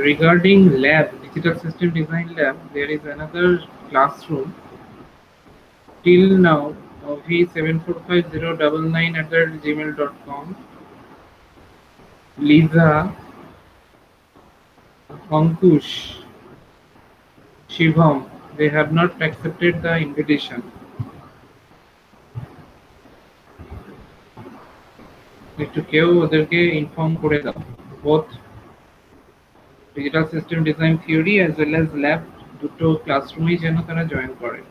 regarding lab, digital system design lab, there is another classroom till now, v745099@gmail.com. Lisa, Ankush, Shivam, they have not accepted the invitation. একটু কেউ ওদেরকে inform করে দাও, both digital system design theory as well as lab দুটো ক্লাসরুমেই যেন তারা join করে।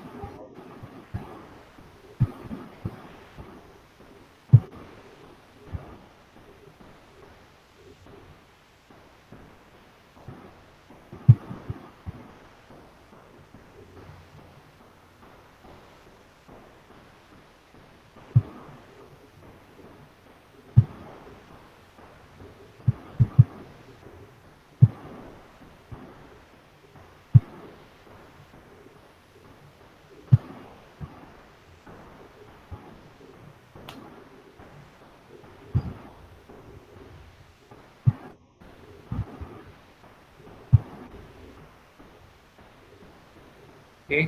Okay,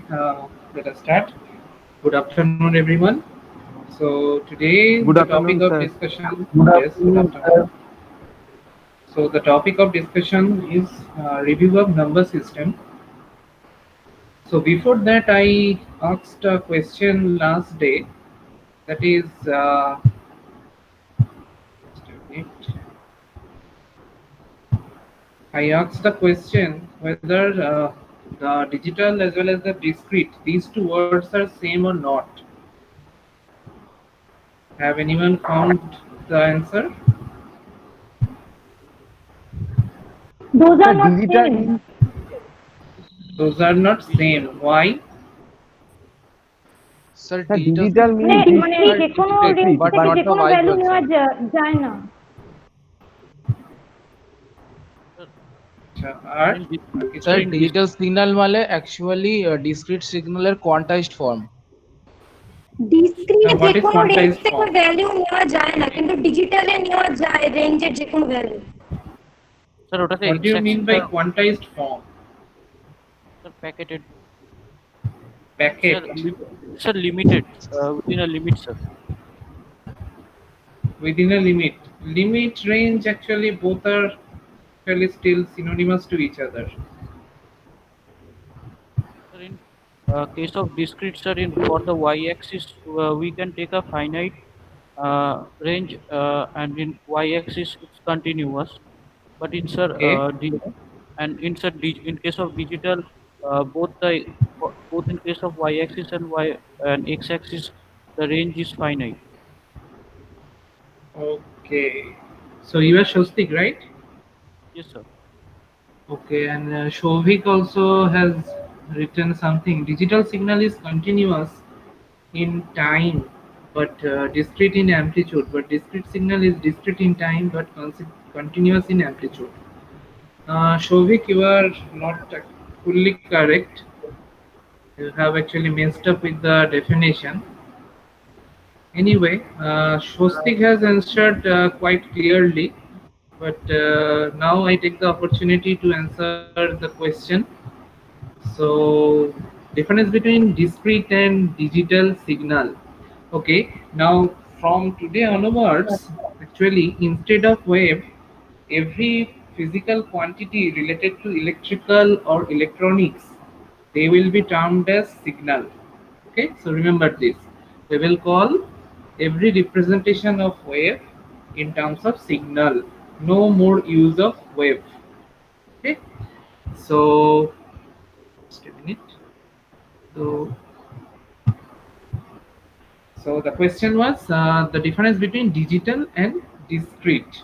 let us start. Good afternoon, everyone. So today Good the afternoon, topic of sir. discussion. Yes, good afternoon. So the topic of discussion is review of number system. So before that, I asked a question last day. That is, just a minute. I asked the question whether the digital as well as the discrete, these two words are same or not. Have anyone found the answer? Those Sir, are not digital same. means Those are not same. Why? Sir, sir, digital digital মানে means মানে discrete, যে কোনো discrete, range but থেকে not যে the কোনো vice value versa. নেওয়া যায় না। আচ্ছা, আর কিছু Sir, digital signal মানে actually discrete signal এর quantized form. ডিসক্রিট Now, যে what is কোনো রেঞ্জ quantized থেকে form? ভ্যালু নেওয়া যায় না, কিন্তু ডিজিটালে নেওয়া যায় রেঞ্জের যে কোনো ভ্যালু। স্যার ওটাতে What do you mean by এক্সট্রাকশনটা quantized form? Sir packeted Packet sir limited within a limit sir. within a limit. Limit range actually both are actually still synonymous to each other. Sir, in case of discrete, sir, in for the y-axis, we can take a finite range, and in y-axis it's continuous. But in sir, Okay. and in sir, in case of digital, both in case of y-axis and x-axis, the range is finite. Okay. So you are Shostik, right? Yes, sir. Okay, and Shovik also has written something. Digital signal is continuous in time, but discrete in amplitude. But discrete signal is discrete in time, but continuous in amplitude. Shovik, you are not fully correct. You have actually messed up with the definition. Anyway, Shostik has answered quite clearly, but now I take the opportunity to answer the question. So, difference between discrete and digital signal. Okay, now from today onwards, actually, instead of wave, every physical quantity related to electrical or electronics, they will be termed as signal. Okay, so remember this. We will call every representation of wave in terms of signal. No more use of wave. Okay, so just a minute. So, so the question was the difference between digital and discrete.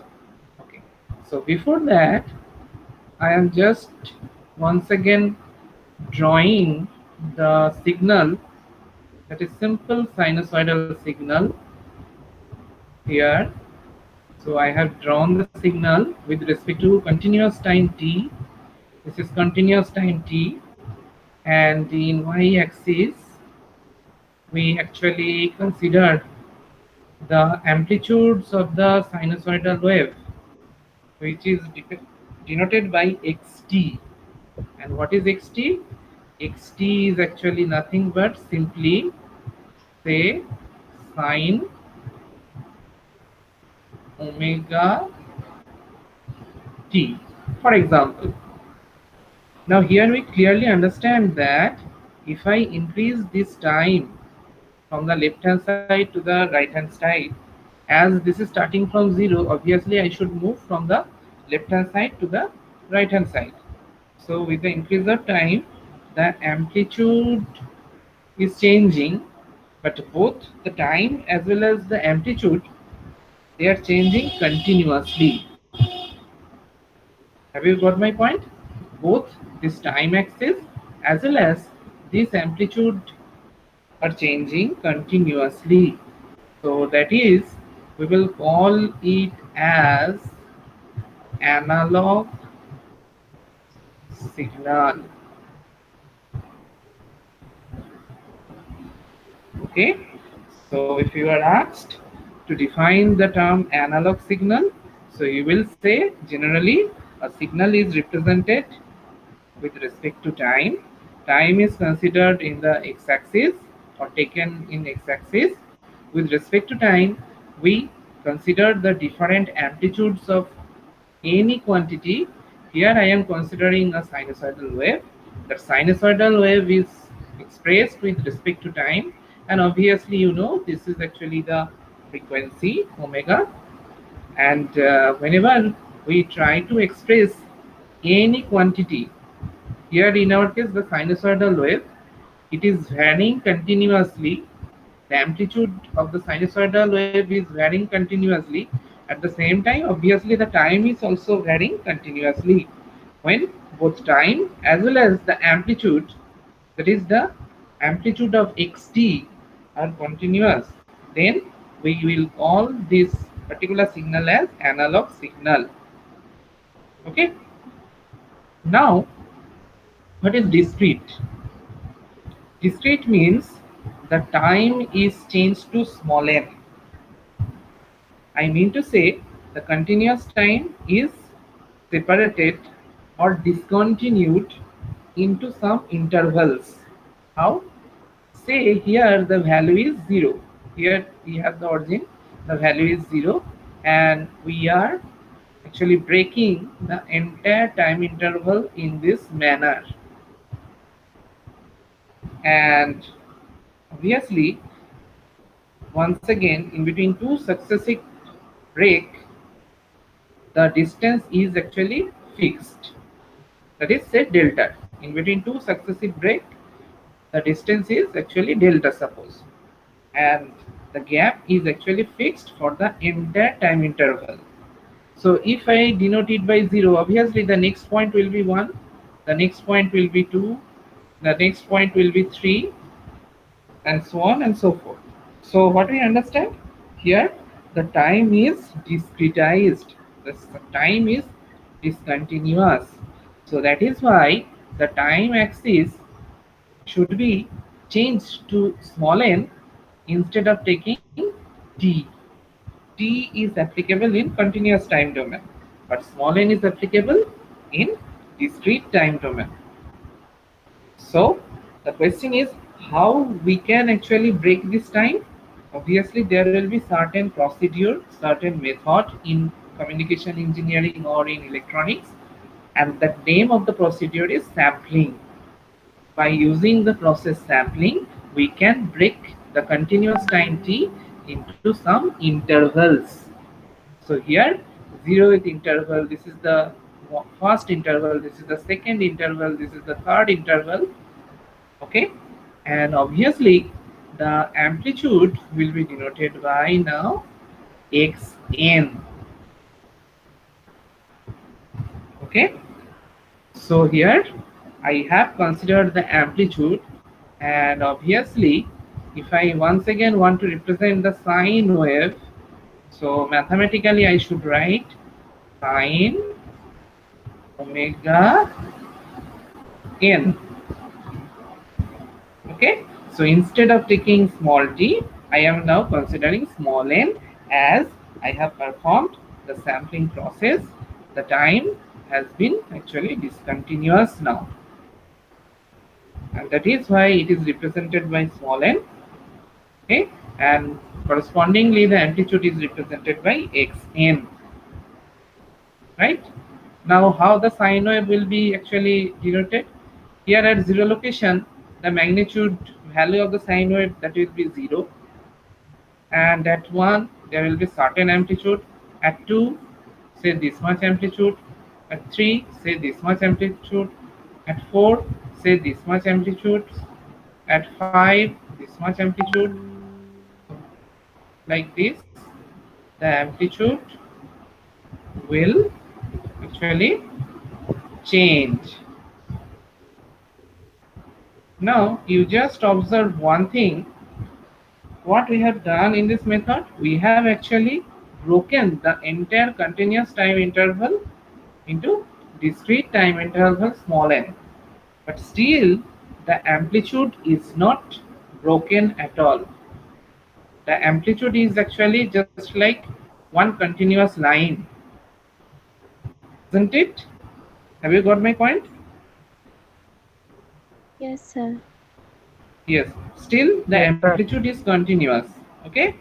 Okay. So before that, I am just once again drawing the signal, that is simple sinusoidal signal here. So I have drawn the signal with respect to continuous time t. This is continuous time t, and in y-axis we actually consider the amplitudes of the sinusoidal wave, which is denoted by xt. And what is xt? Xt is actually nothing but simply say sine omega t, for example. Now here we clearly understand that if I increase this time from the left hand side to the right hand side, as this is starting from 0, obviously I should move from the left hand side to the right hand side. So with the increase of time, the amplitude is changing, but both the time as well as the amplitude, they are changing continuously. Have you got my point? Both this time axis as well as this amplitude are changing continuously. So that is, we will call it as analog signal. Okay, so if you are asked to define the term analog signal, so you will say generally a signal is represented with respect to time. Time is considered in the x-axis or taken in x-axis. With respect to time, we consider the different amplitudes of any quantity. Here I am considering a sinusoidal wave. The sinusoidal wave is expressed with respect to time, and obviously you know this is actually the frequency omega. And whenever we try to express any quantity, here in our case the sinusoidal wave, it is varying continuously. The amplitude of the sinusoidal wave is varying continuously. At the same time, obviously the time is also varying continuously. When both time as well as the amplitude, that is the amplitude of xt, are continuous, then we will call this particular signal as analog signal. Okay. Now, what is discrete? Discrete means the time is changed to small n. I mean to say the continuous time is separated or discontinued into some intervals. How? Say here the value is 0. Here we have the origin, the value is 0, and we are actually breaking the entire time interval in this manner. And obviously, once again, in between two successive break, the distance is actually fixed. That is, say delta. In between two successive break, the distance is actually delta, suppose, and the gap is actually fixed for the entire time interval. So if I denote it by 0, obviously the next point will be 1, the next point will be 2, the next point will be 3, and so on and so forth. So what we understand here, the time is discretized, the time is discontinuous. So that is why the time axis should be changed to small n instead of taking t. T is applicable in continuous time domain, but small n is applicable in discrete time domain. So the question is how we can actually break this time. Obviously there will be certain procedure, certain method in communication engineering or in electronics, and the name of the procedure is sampling. By using the process sampling, we can break the continuous time t into some intervals. So here 0th interval, this is the first interval, this is the second interval, this is the third interval. Okay, and obviously the amplitude will be denoted by now xn. Okay, so here I have considered the amplitude, and obviously if I once again want to represent the sine wave, so mathematically I should write sine omega n. Okay, so instead of taking small t, I am now considering small n, as I have performed the sampling process. The time has been actually discontinuous now, and that is why it is represented by small n. Okay, and correspondingly the amplitude is represented by xn, right? Now how the sine wave will be actually denoted? Here at zero location, the magnitude value of the sine wave, that will be 0, and at 1 there will be certain amplitude, at 2 say this much amplitude, at 3 say this much amplitude, at 4 say this much amplitude, at 5 this much amplitude. Like this the amplitude will actually change. Now you just observe one thing. What we have done in this method, we have actually broken the entire continuous time interval into discrete time interval small n, but still the amplitude is not broken at all. The amplitude is actually just like one continuous line, isn't it? Have you got my point? Yes, sir. Yes, still the Yes, sir. amplitude is continuous. Okay,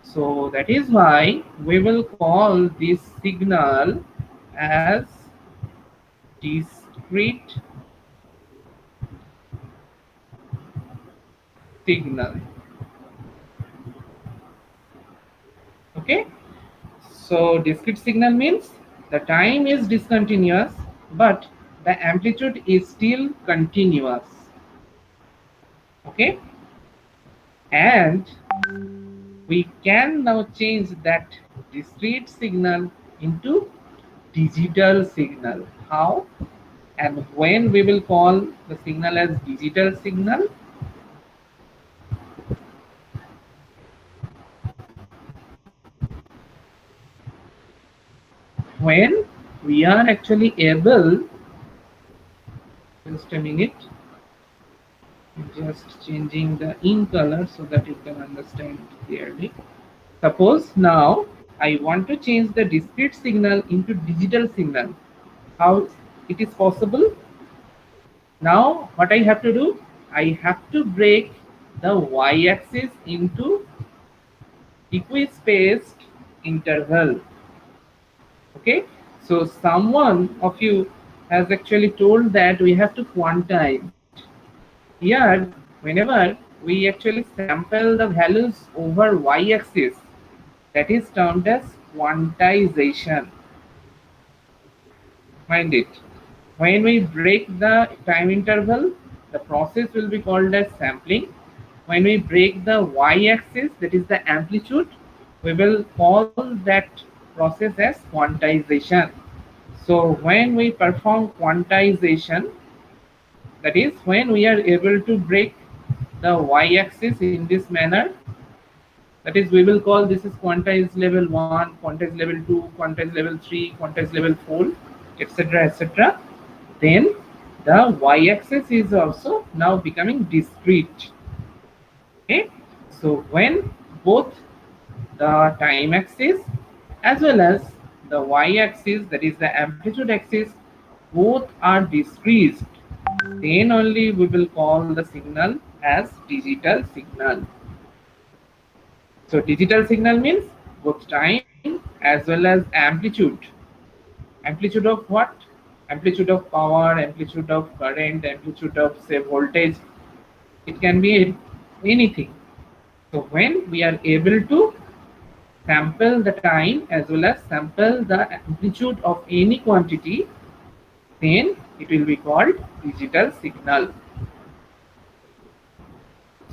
so that is why we will call this signal as discrete signal. Okay, so discrete signal means the time is discontinuous, but the amplitude is still continuous. Okay, and we can now change that discrete signal into digital signal. How and when we will call the signal as digital signal? When we are actually able, just a minute, just changing the in color so that you can understand clearly. Suppose now I want to change the discrete signal into digital signal. How it is possible? Now what I have to do, I have to break the y-axis into equispaced interval. Okay, so someone of you has actually told that we have to quantize. Here whenever we actually sample the values over y-axis, that is termed as quantization. Mind it, when we break the time interval, the process will be called as sampling. When we break the y-axis, that is the amplitude, we will call that process as quantization. So when we perform quantization, that is when we are able to break the y-axis in this manner, that is we will call this is quantized level 1, quantized level 2, quantized level 3, quantized level 4, etc, etc. Then the y-axis is also now becoming discrete. Okay, so when both the time axis as well as the y-axis, that is the amplitude axis, both are decreased, then only we will call the signal as digital signal. So digital signal means both time as well as amplitude. Amplitude of what? Amplitude of power, amplitude of current, amplitude of say voltage. It can be anything. So when we are able to sample the time as well as sample the amplitude of any quantity, then it will be called digital signal.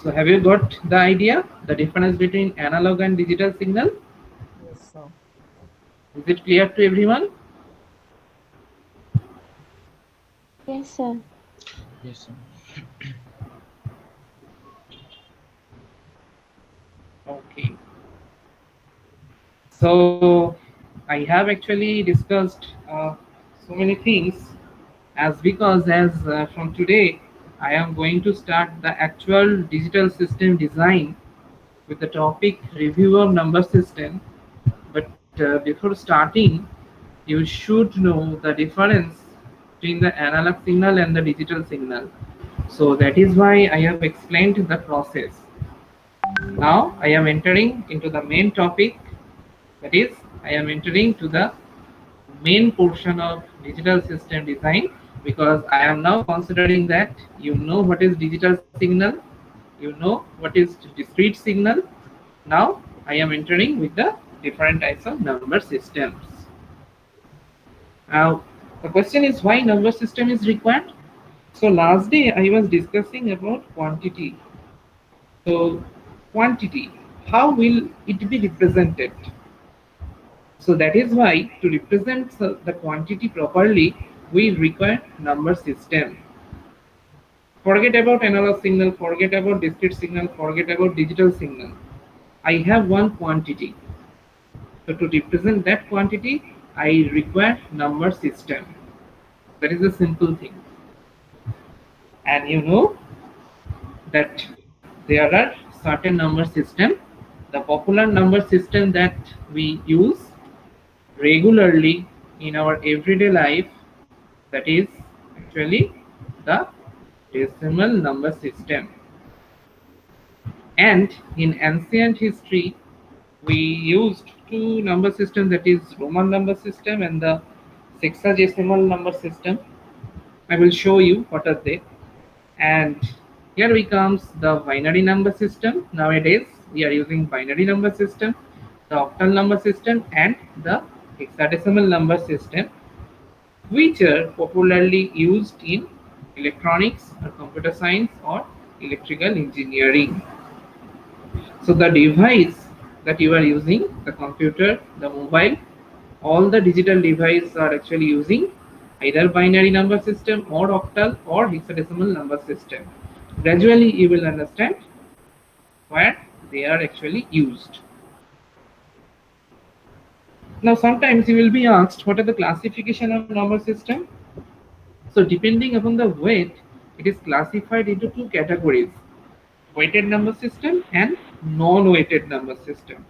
So have you got the idea, the difference between analog and digital signal? Yes, sir. Is it clear to everyone? Yes, sir. Yes, sir. Okay. So I have actually discussed so many things, as because as from today I am going to start the actual digital system design with the topic review of number system. But before starting, you should know the difference between the analog signal and the digital signal. So that is why I have explained the process. Now I am entering into the main topic, that is I am entering to the main portion of digital system design, because I am now considering that you know what is digital signal, you know what is discrete signal. Now I am entering with the different types of number systems. Now the question is why number system is required. So last day I was discussing about quantity. So quantity, how will it be represented? So that is why to represent the quantity properly, we require number system. Forget about analog signal, forget about discrete signal, forget about digital signal. I have one quantity. So to represent that quantity, I require number system. That is a simple thing. And you know that there are certain number system. The popular number system that we use regularly in our everyday life, that is actually the decimal number system. And in ancient history we used two number systems, that is Roman number system and the sexagesimal number system. I will show you what are they. And here we comes the binary number system. Nowadays we are using binary number system, the octal number system and the hexadecimal number system, which are popularly used in electronics or computer science or electrical engineering. So the device that you are using, the computer, the mobile, all the digital devices are actually using either binary number system or octal or hexadecimal number system. Gradually you will understand where they are actually used. Now sometimes you will be asked what are the classification of number system. So depending upon the weight, it is classified into two categories: weighted number system and non-weighted number system.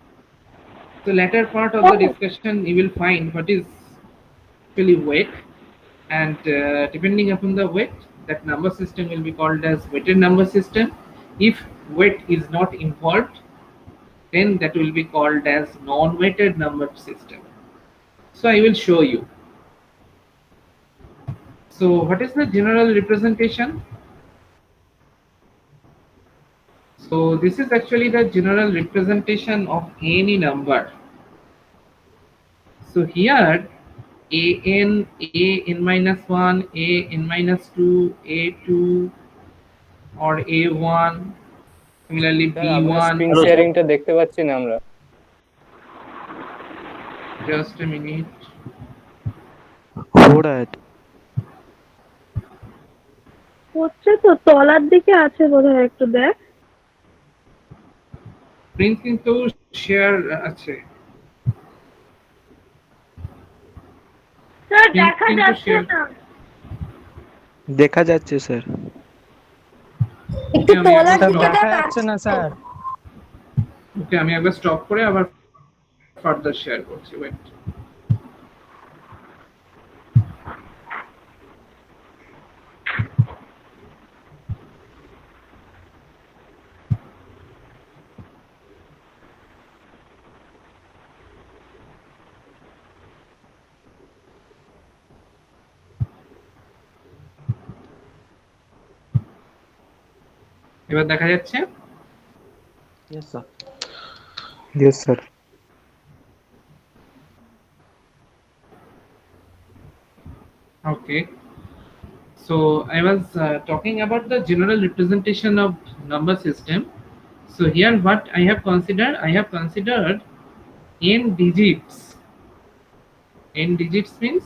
So latter part of the discussion you will find what is actually weight, and depending upon the weight, that number system will be called as weighted number system. If weight is not involved, then that will be called as non-weighted number system. So I will show you. So what is the general representation? So this is actually the general representation of any number. So here a n minus 1, a n minus 2, a2 or a1, similarly sir আপনার b1. Screen Hello, sir. শেয়ারিংটা দেখতে পাচ্ছি না আমরা। Just a minute. हो रहा है হচ্ছে তো তলার দিকে আছে বোধহয়, একটু দেখ। প্রিন্ট কিন্তু শেয়ার আছে, স্যার Print দেখা কিন্তু যাচ্ছে share- না। देखा যাচ্ছে স্যার একটু আমি তলার একবার দিকে দেখা দেখ যাচ্ছে না স্যার। ওকে আমি একবার স্টপ করে আবার ফার্দার শেয়ার করছি, ওয়েট। এবার দেখা যাচ্ছে? Yes sir yes sir Okay. So I was talking about the general representation of number system. So here what I have considered, n digits. N digits means,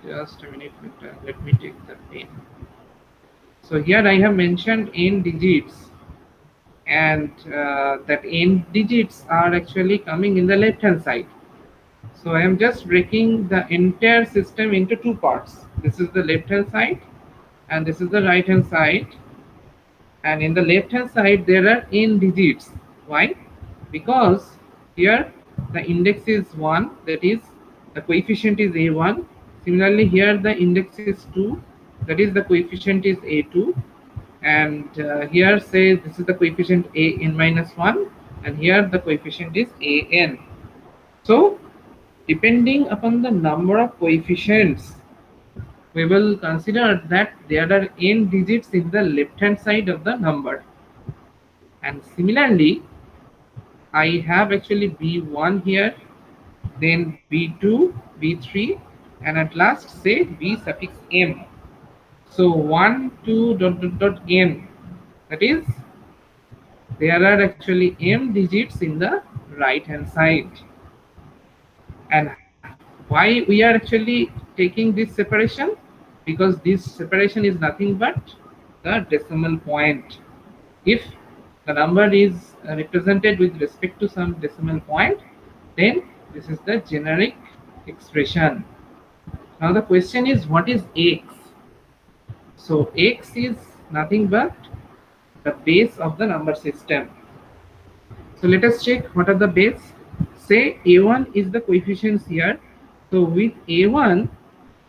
just a minute, let me take the pen. So here I have mentioned n digits, and that n digits are actually coming in the left hand side. So I am just breaking the entire system into two parts. This is the left hand side and this is the right hand side. And in the left hand side there are n digits. Why? Because here the index is 1, that is the coefficient is a1. Similarly, here the index is 2, that is the coefficient is a2. And here say this is the coefficient a n minus 1, and here the coefficient is a n. So depending upon the number of coefficients, we will consider that there are n digits in the left hand side of the number. And similarly, I have actually b1 here, then b2, b3, and at last say b suffix m. So 1, 2, dot dot dot n, that is there are actually m digits in the right hand side. And why we are actually taking this separation? Because this separation is nothing but the decimal point. If the number is represented with respect to some decimal point, then this is the generic expression. Now the question is, what is x? So x is nothing but the base of the number system. So let us check what are the base. Say a1 is the coefficients here. So with a1,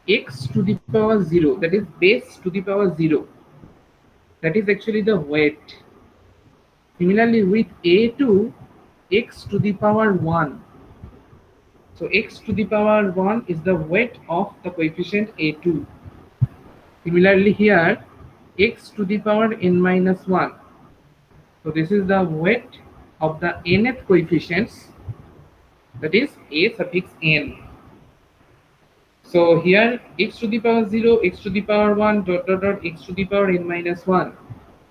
x to the power 0, that is base to the power 0, that is actually the weight. Similarly with a2, x to the power 1. So x to the power 1 is the weight of the coefficient a2. Similarly here, x to the power n minus 1. So this is the weight of the nth coefficients, that is a suffix n. So here x to the power 0, x to the power 1, dot dot dot, x to the power n minus 1.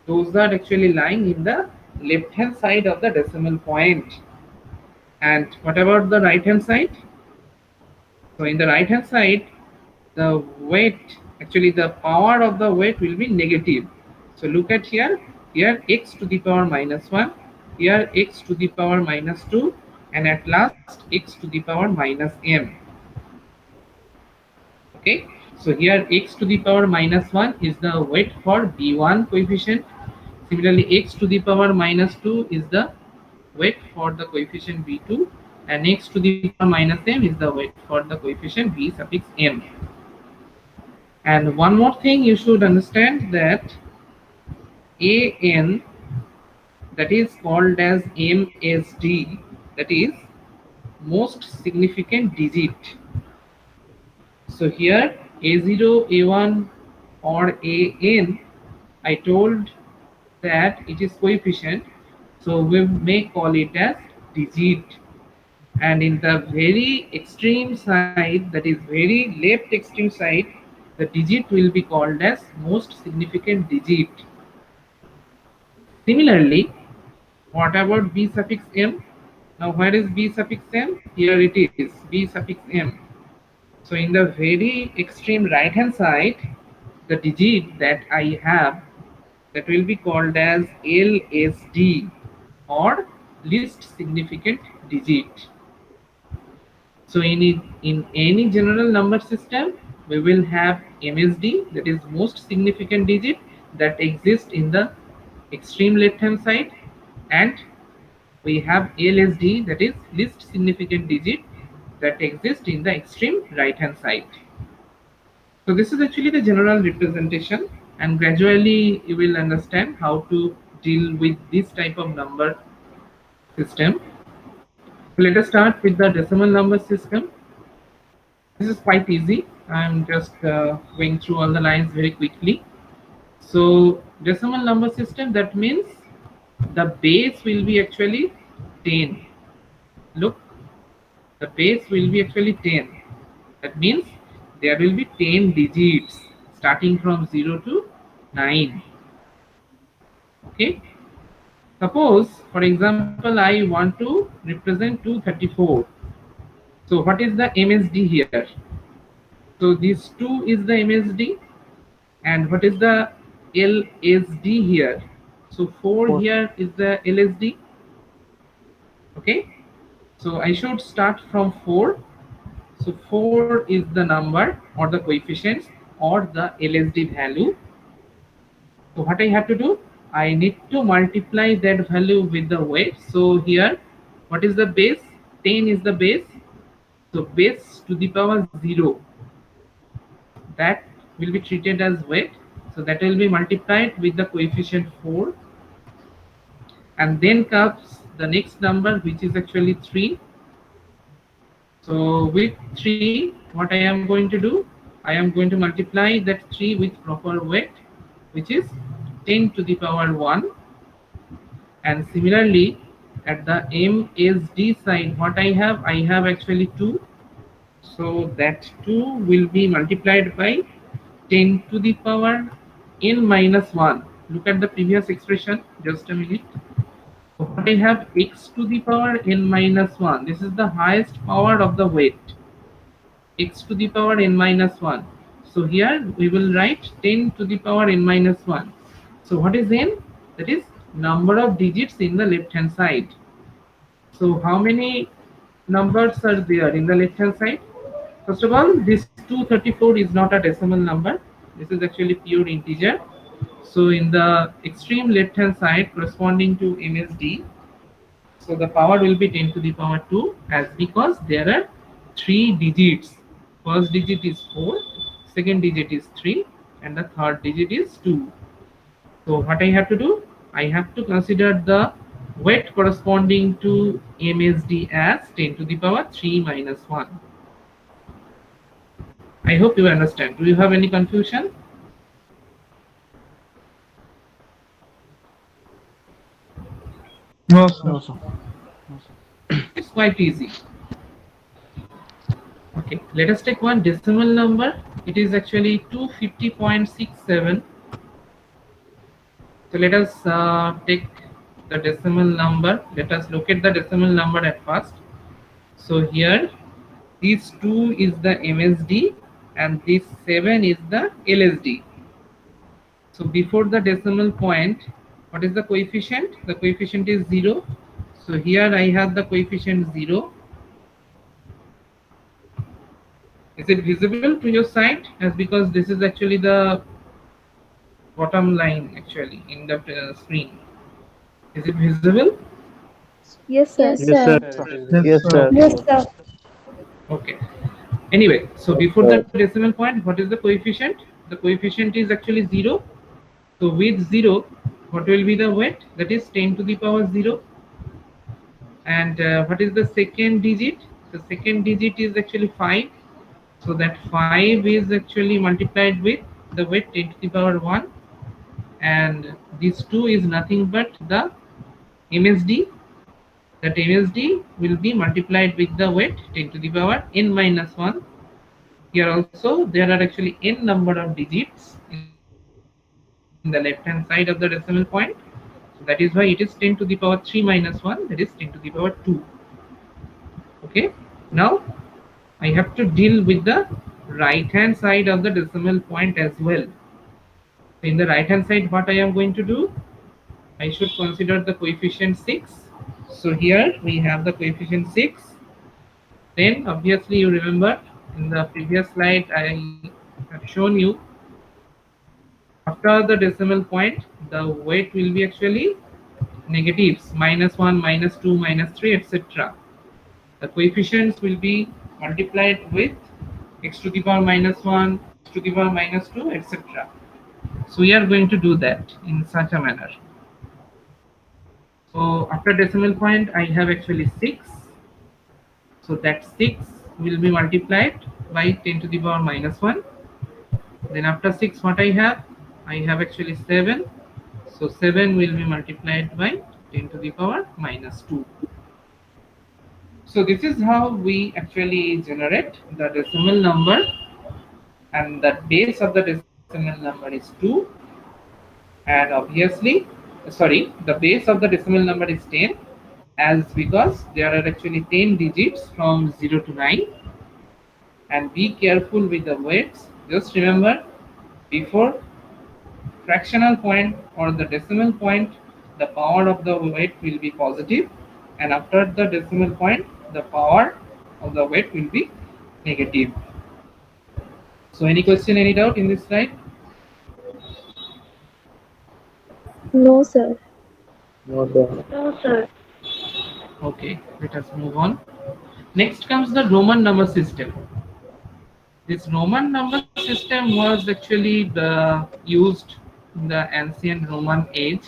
Those are actually lying in the left hand side of the decimal point. And what about the right hand side? So in the right hand side, the weight, actually the power of the weight will be negative. So look at here, here x to the power minus 1, here x to the power minus 2, and at last x to the power minus m. Okay, so here x to the power minus 1 is the weight for b1 coefficient. Similarly, x to the power minus 2 is the weight for the coefficient b2, and x to the power minus m is the weight for the coefficient b suffix m. And one more thing you should understand, that an, that is called as MSD, that is most significant digit. So here a0, a1 or an, I told that it is coefficient, so we may call it as digit. And in the very extreme side, that is very left extreme side, the digit will be called as most significant digit. Similarly, what about b suffix m? Now where is b suffix m? Here it is, b suffix m. So in the very extreme right hand side, the digit that I have, that will be called as LSD, or least significant digit. So in any general number system, we will have MSD, that is most significant digit, that exists in the extreme left hand side, and we have LSD, that is least significant digit, that exists in the extreme right hand side. So this is actually the general representation, and gradually you will understand how to deal with this type of number system. So let us start with the decimal number system. This is quite easy. I'm just going through all the lines very quickly. So decimal number system, that means the base will be actually 10. Look, the base will be actually 10. That means there will be 10 digits starting from 0 to 9. Okay. Suppose, for example, I want to represent 234. So what is the MSD here? So this 2 is the MSD, and what is the LSD here? So 4 here is the LSD. Okay, so I should start from 4. So 4 is the number or the coefficients or the LSD value. So what I have to do? I need to multiply that value with the weight. So here, what is the base? 10 is the base. So base to the power 0, that will be treated as weight. So that will be multiplied with the coefficient 4, and then comes the next number, which is actually 3. So with 3, what I am going to do, I am going to multiply that 3 with proper weight, which is 10 to the power 1. And similarly, at the MSD side, what I have actually 2. So that 2 will be multiplied by 10 to the power n minus 1. Look at the previous expression, just a minute. So what I have, x to the power n minus 1. This is the highest power of the weight. X to the power n minus 1. So here we will write 10 to the power n minus 1. So what is n? That is number of digits in the left hand side. So how many numbers are there in the left hand side? First of all, this 234 is not a decimal number. This is actually pure integer. So in the extreme left hand side corresponding to MSD, so the power will be 10 to the power 2, as because there are 3 digits. First digit is 4, second digit is 3, and the third digit is 2. So what I have to do? I have to consider the weight corresponding to MSD as 10 to the power 3 minus 1. I hope you understand. Do you have any confusion? No, sir. It's quite easy. Okay, let us take one decimal number. It is actually 250.67. So let us take the decimal number. Let us locate the decimal number at first. So here, this 2 is the MSD and this 7 is the LSD. So before the decimal point, what is the coefficient? The coefficient is 0. So here I have the coefficient 0. Is it visible to your side? As because this is actually the bottom line actually in the screen. Is it visible? Yes, sir. Yes, sir. Yes, sir. Yes, sir. Okay. Anyway, so before the decimal point, what is the coefficient? The coefficient is actually 0. So with 0, what will be the weight? That is 10 to the power 0. And what is the second digit? The second digit is actually 5. So that 5 is actually multiplied with the weight 10 to the power 1. And this 2 is nothing but the MSD. That MSD will be multiplied with the weight 10 to the power n minus 1. Here also there are actually n number of digits in the left hand side of the decimal point. So that is why it is 10 to the power 3 minus 1, that is 10 to the power 2. Okay, now I have to deal with the right hand side of the decimal point as well. So in the right hand side, what I am going to do, I should consider the coefficient 6. So here we have the coefficient 6. Then obviously you remember in the previous slide I have shown you, after the decimal point the weight will be actually negatives, minus 1, minus 2, minus 3, etc. The coefficients will be multiplied with x to the power minus 1, x to the power minus 2, etc. So we are going to do that in such a manner. So after decimal point I have actually 6. So that 6 will be multiplied by 10 to the power minus 1. Then after 6 what I have actually 7. So 7 will be multiplied by 10 to the power minus 2. So this is how we actually generate the decimal number, and the base of the decimal number is 2, and obviously the base of the decimal number is 10, as because there are actually 10 digits from 0 to 9. And be careful with the weights. Just remember, before fractional point or the decimal point, the power of the weight will be positive, and after the decimal point the power of the weight will be negative. So any question, any doubt in this slide? No, sir. No, sir. No, sir. Okay, let us move on. Next comes the Roman number system. This Roman number system was actually used in the ancient Roman age.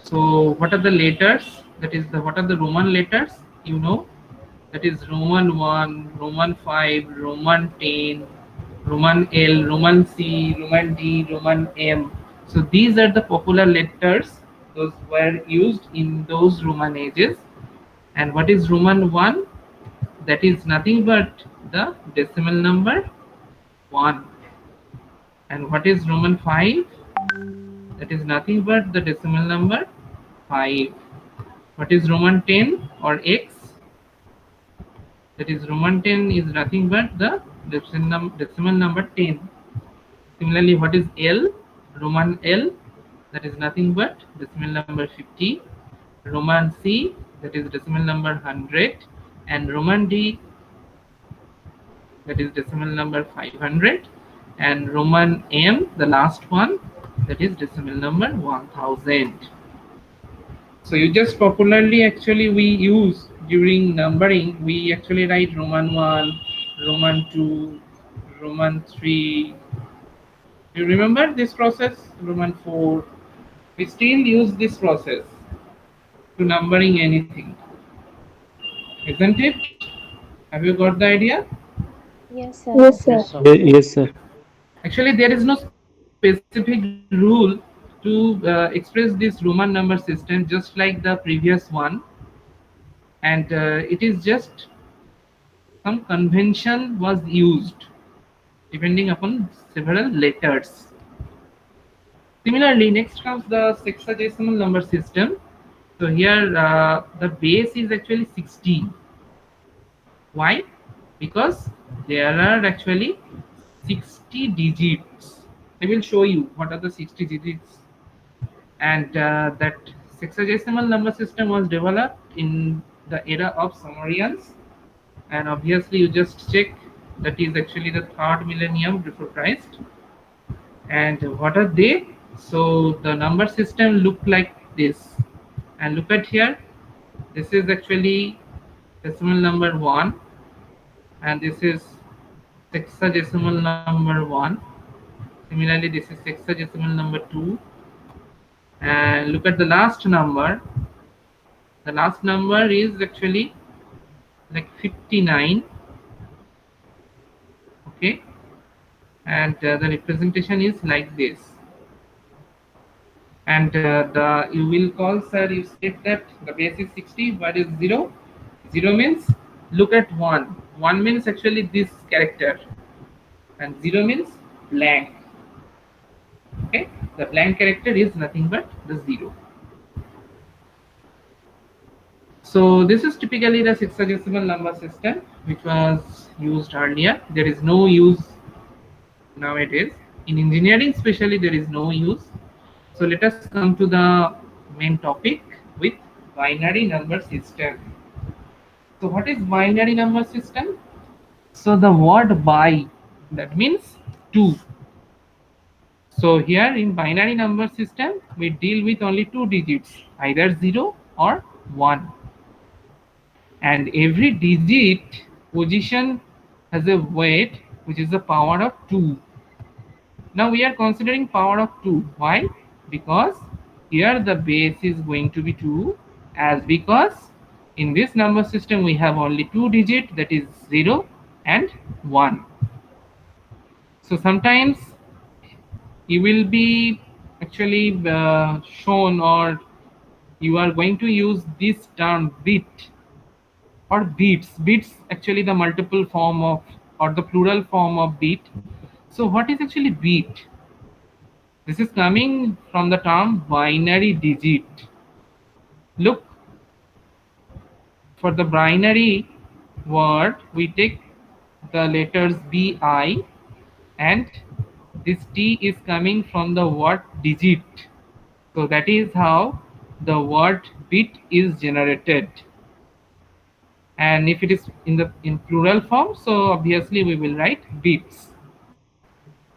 So what are the letters? That is the what are the Roman letters? You know, that is Roman 1, Roman 5, Roman 10, Roman L, Roman C, Roman D, Roman M. So these are the popular letters. Those were used in those Roman ages. And what is Roman 1? That is nothing but the decimal number 1. And what is Roman 5? That is nothing but the decimal number 5. What is Roman 10 or X? That is Roman 10 is nothing but the decimal number 10. Similarly, what is L? Roman L, that is nothing but decimal number 50. Roman C, that is decimal number 100. And Roman D, that is decimal number 500. And Roman M, the last one, that is decimal number 1000. So you just popularly actually we use during numbering, we actually write Roman 1, Roman 2, Roman 3. You remember this process? Roman 4. We still use this process to numbering anything, isn't it? Have you got the idea? Yes, Yes, sir. Yes, sir. Actually, there is no specific rule to express this Roman number system, just like the previous one, and it is just some convention was used depending upon several letters. Similarly, next comes the sexagesimal number system. So here the base is actually 16. Why? Because there are actually 60 digits. I will show you what are the 60 digits. And that sexagesimal number system was developed in the era of Sumerians. And obviously, you just check that is actually the third millennium before Christ. And what are they? So the number system look like this. And look at here. This is actually decimal number 1, and this is sexagesimal number 1. Similarly, this is sexagesimal number 2. And look at the last number. The last number is actually like 59. Okay, and the representation is like this. And the you will call, sir, you state that the base is 60. What is 0? 0 means look at 1. 1 means actually this character, and 0 means blank. Okay, the blank character is nothing but the 0. So this is typically the sexagesimal number system which was used earlier. There is no use nowadays in engineering, especially there is no use. So let us come to the main topic with binary number system. So what is binary number system? So the word bi, that means 2. So here in binary number system, we deal with only 2 digits, either 0 or 1. And every digit position has a weight which is the power of 2. Now we are considering power of 2. Why? Because here the base is going to be 2, as because in this number system we have only 2 digits, that is 0 and 1. So sometimes you will be actually shown, or you are going to use this term bit or bits. Bits actually the multiple form of or the plural form of bit. So what is actually bit? This is coming from the term binary digit. Look, for the binary word we take the letters bi, and this t is coming from the word digit. So that is how the word bit is generated. And if it is in plural form, so obviously we will write bits.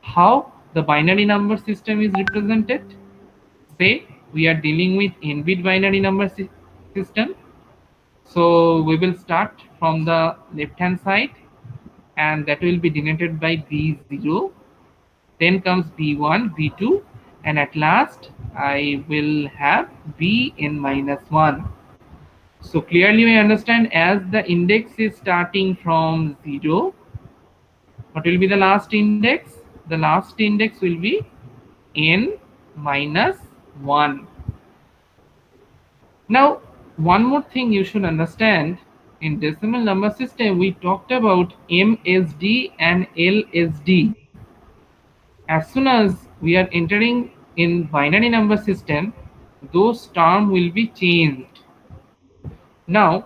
How the binary number system is represented? Say we are dealing with n-bit binary number system. So we will start from the left hand side, and that will be denoted by B0. Then comes B1, B2, and at last I will have Bn minus 1. So clearly we understand, as the index is starting from 0, what will be the last index? The last index will be n minus 1. Now, one more thing you should understand, in decimal number system we talked about MSD and LSD. As soon as we are entering in binary number system, those term will be changed. Now,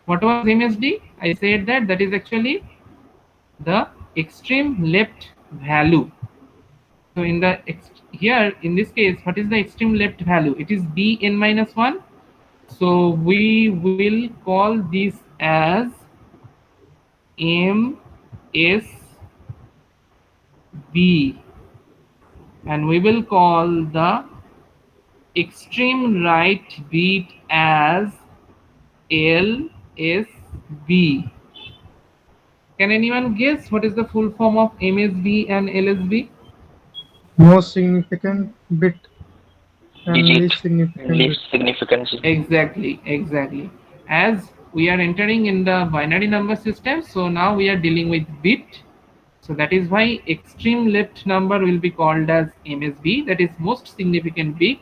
what was MSD? I said that that is actually the extreme left value. So in the here in this case, what is the extreme left value? It is Bn minus 1. So we will call this as MSB, and we will call the extreme right bit as LSB. Can anyone guess what is the full form of MSB and LSB? Most significant bit and least significant bit. Exactly. As we are entering in the binary number system, so now we are dealing with bit. So that is why extreme left number will be called as MSB, that is most significant bit.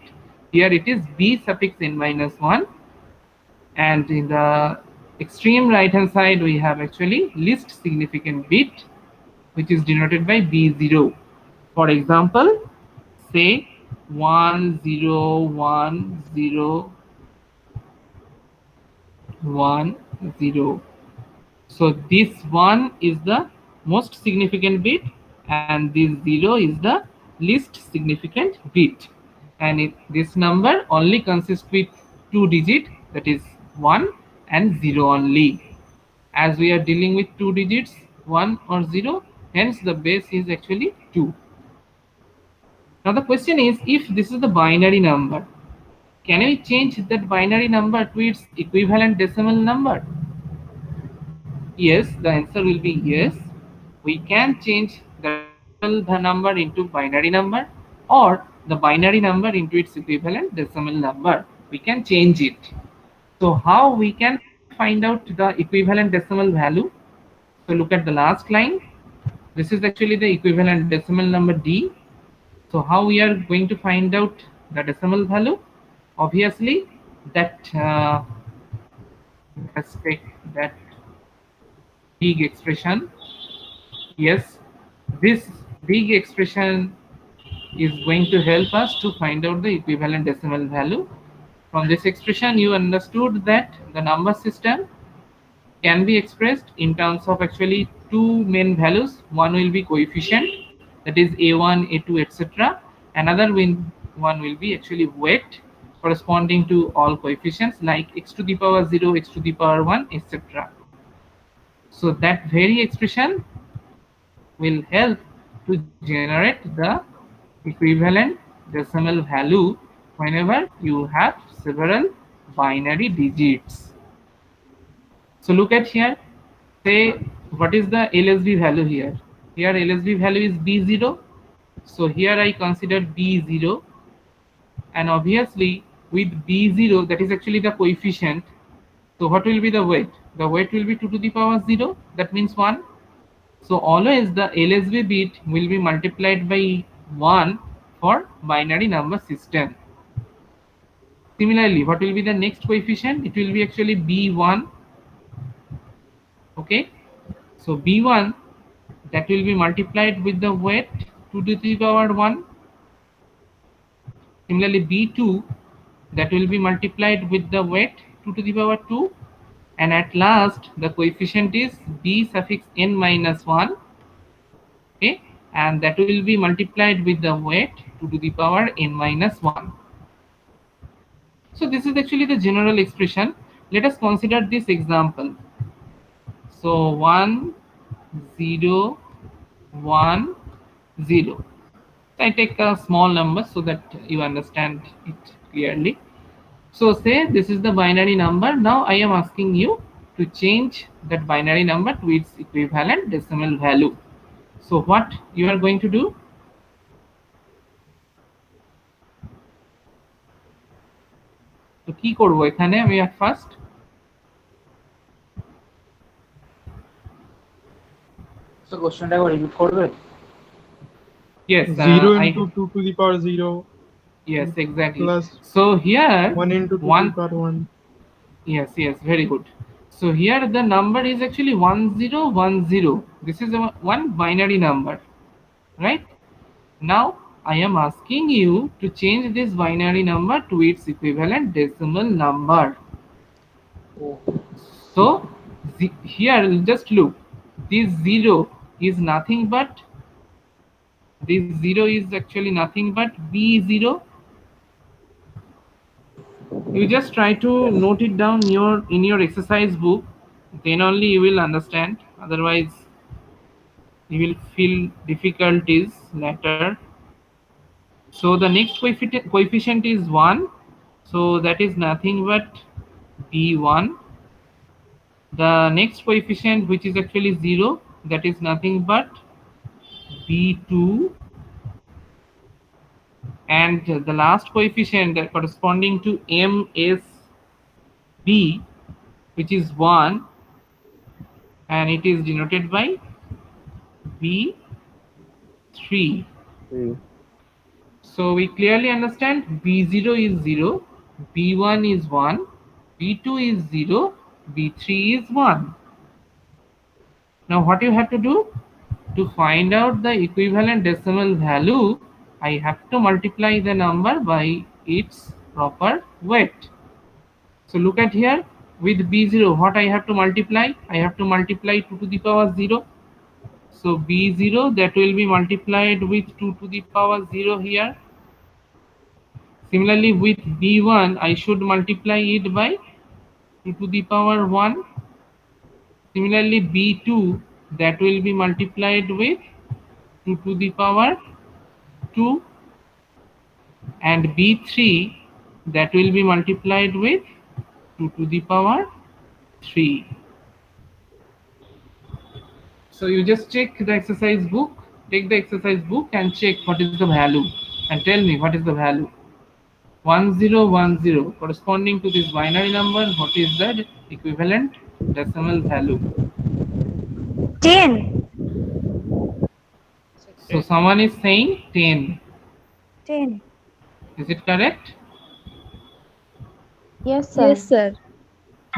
Here it is B suffix n minus 1, and in the extreme right hand side we have actually least significant bit, which is denoted by B0. For example, say 101010. So this 1 is the most significant bit, and this 0 is the least significant bit, and this number only consists with 2 digits, that is 1 and 0 only. As we are dealing with 2 digits, 1 or 0, hence the base is actually 2. Now the question is, if this is the binary number, can we change that binary number to its equivalent decimal number? Yes, the answer will be yes. We can change the decimal number into binary number, or the binary number into its equivalent decimal number. We can change it. So how we can find out the equivalent decimal value? So look at the last line. This is actually the equivalent decimal number D. So how we are going to find out the decimal value? Obviously, that let's take that big expression. Yes, this big expression is going to help us to find out the equivalent decimal value. From this expression, you understood that the number system can be expressed in terms of actually two main values. One will be coefficient, that is a1, a2, etc. Another one will be actually weight corresponding to all coefficients like x to the power 0, x to the power 1, etc. So that very expression will help to generate the equivalent decimal value whenever you have several binary digits. So look at here, say what is the LSB value here? Here LSB value is B0. So here I consider B0, and obviously with B0, that is actually the coefficient. So what will be the weight? The weight will be 2 to the power 0, that means 1. So always the LSB bit will be multiplied by 1 for binary number system. Similarly, what will be the next coefficient? It will be actually B1. Okay, so B1, that will be multiplied with the weight 2 to the power 1. Similarly, B2, that will be multiplied with the weight 2 to the power 2, and at last the coefficient is B suffix n minus 1. Okay, and that will be multiplied with the weight 2 to the power n minus 1. So this is actually the general expression. Let us consider this example. So 1 0 1 0. I take a small number so that you understand it clearly. So say this is the binary number. Now I am asking you to change that binary number to its equivalent decimal value. So what you are going to do? তো কি করব এখানে আমি at first So কোশ্চেনটা একবার repeat করবে? yes 0 into 2 to the power 0 yes exactly. plus So here 1 into 2 to one the power 1. yes very good. So here the number is actually 1010. This is one binary number, right? Now I am asking you to change this binary number to its equivalent decimal number. So here just look, this 0 is nothing but, this 0 is actually nothing but B0. You just try to note it down in your exercise book, then only you will understand, otherwise you will feel difficulties later. So the next coefficient is 1, so that is nothing but B1. The next coefficient, which is actually 0, that is nothing but B2. And the last coefficient that corresponding to MSB, which is 1, and it is denoted by B3. So we clearly understand B0 is 0, B1 is 1, B2 is 0, B3 is 1. Now what you have to do? To find out the equivalent decimal value, I have to multiply the number by its proper weight. So look at here, with B0, what I have to multiply? I have to multiply 2 to the power 0. So B0, that will be multiplied with 2 to the power 0 here. Similarly with B1, I should multiply it by 2 to the power 1. Similarly B2, that will be multiplied with 2 to the power 2, and B3, that will be multiplied with 2 to the power 3. So you just check the exercise book, take the exercise book and check what is the value and tell me what is the value. 1010 corresponding to this binary number, what is the equivalent decimal value? 10. So someone is saying 10. 10. Is it correct? Yes, sir. Yes, sir.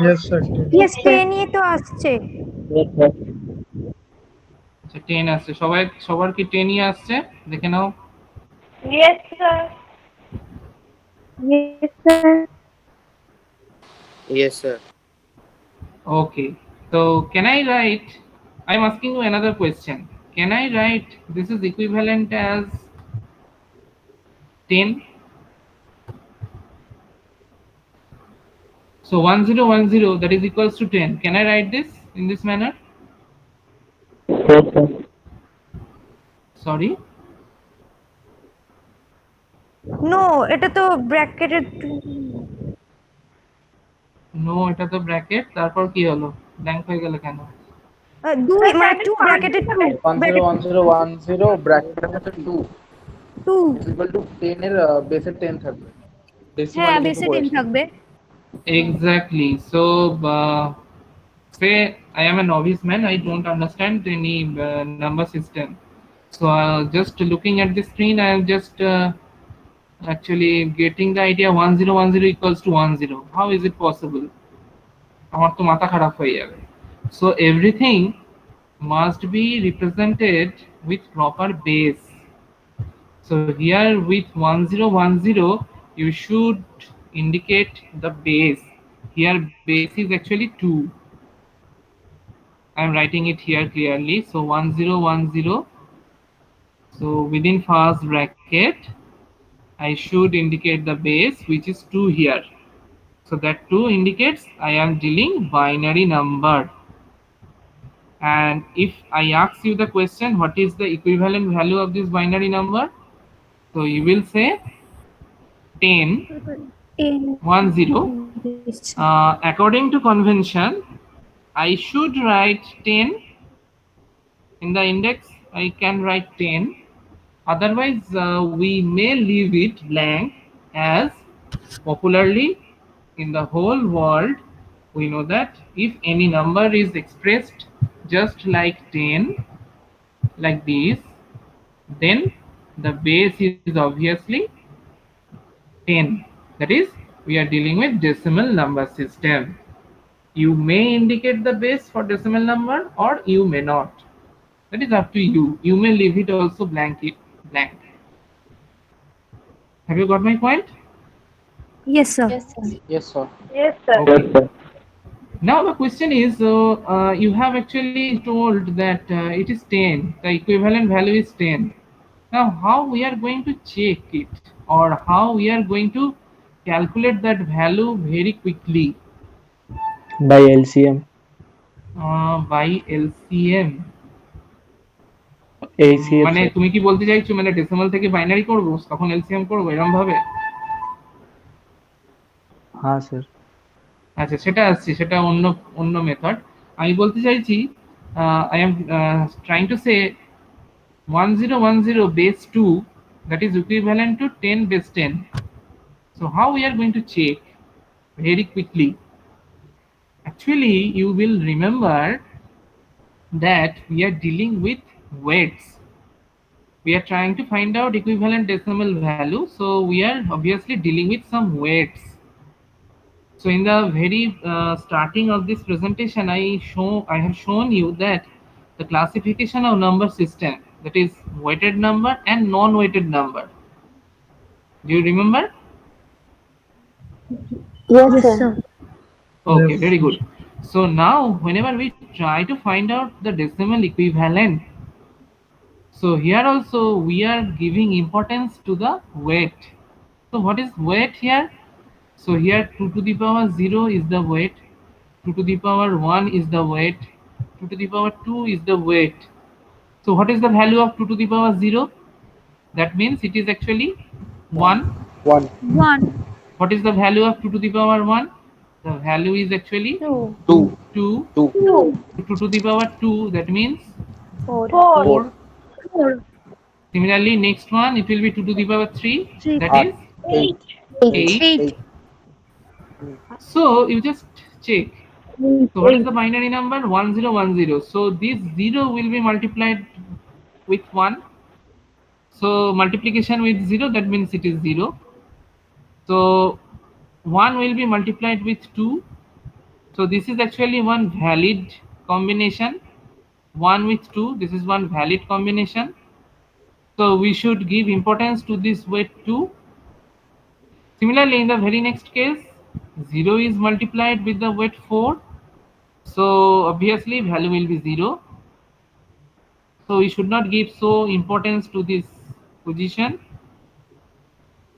Yes, sir. Yes, 10 ই তো আসছে। আচ্ছা 10 আসছে, সবার কি 10 ই আসছে? দেখে নাও। Yes, sir. Yes, sir. Yes, sir. Okay, so can I write, I'm asking you another question. Can I write this is equivalent as 10? So 1010, that is equals to 10. Can I write this in this manner? Yes, sir. Sorry? No, এটা তো bracketed. No, এটা তো bracket, তারপর কি হলো? Blank হয়ে গেল কেন? 2 মানে 2 ব্র্যাকেটেড 2 101010 ব্র্যাকেটের মধ্যে 2 2 is equal to 10 এর বেসে 10 থাকবে। হ্যাঁ বেসে 10 থাকবে। Exactly. So say I am a novice man, I don't understand any number system. So just looking at the screen, I am just actually getting the idea 1010 equals to 10. How is it possible? আমার তো মাথা খারাপ হয়ে যাবে। So everything must be represented with proper base. So here with 1010, you should indicate the base. Here base is actually 2. I am writing it here clearly. So 1010. So within first bracket, I should indicate the base, which is 2 here. So that 2 indicates I am dealing binary number. And if I ask you the question, what is the equivalent value of this binary number? So you will say 10 In 10. this. According to convention, I should write 10 in the index. I can write 10. Otherwise, we may leave it blank, as popularly in the whole world we know that if any number is expressed just like 10, like this, then the base is obviously 10. That is, we are dealing with decimal number system. You may indicate the base for decimal number or you may not. That is up to you. You may leave it also blank. Blank. Have you got my point? Yes, sir. Yes, sir. Yes, sir. Okay. Yes, sir. Now the question is, you have actually told that it is 10. The equivalent value is 10. Now how we are going to check it, or how we are going to calculate that value very quickly? By LCM. By LCM. ACF, মানে sir. তুমি কি বলতে চাইছো মানে decimal থেকে binary করব তখন LCM করব এরকম ভাবে? हाँ sir. আচ্ছা, সেটা আসছি, সেটা অন্য অন্য মেথড। আমি বলতে চাইছি, I am trying to say 1010 base 2, that is equivalent to 10 base 10. So how we are going to check very quickly? Actually, you will remember that we are dealing with weights. We are trying to find out equivalent decimal value, so we are obviously dealing with some weights. So in the very starting of this presentation, I have shown you that the classification of number system, that is weighted number and non-weighted number. Do you remember? Yes, sir. Okay, Yes. very good. So now whenever we try to find out the decimal equivalent, so here also we are giving importance to the weight. So what is weight here? So here 2 to the power 0 is the weight, 2 to the power 1 is the weight, 2 to the power 2 is the weight. So what is the value of 2 to the power 0? That means it is actually 1. 1. 1, What is the value of 2 to the power 1? The value is actually 2, 2. 2. 2. 2 to the power 2, that means 4, 4. 4, Similarly, next one, it will be 2 to the power 3, 3, that is 8. 8. 8. So you just check. So what is the binary number? 1010. So this 0 will be multiplied with 1. So multiplication with 0, that means it is 0. So 1 will be multiplied with 2. So this is actually one valid combination. 1 with 2, this is one valid combination. So we should give importance to this weight 2. Similarly, in the very next case, 0 is multiplied with the weight 4. So obviously value will be 0. So we should not give so importance to this position.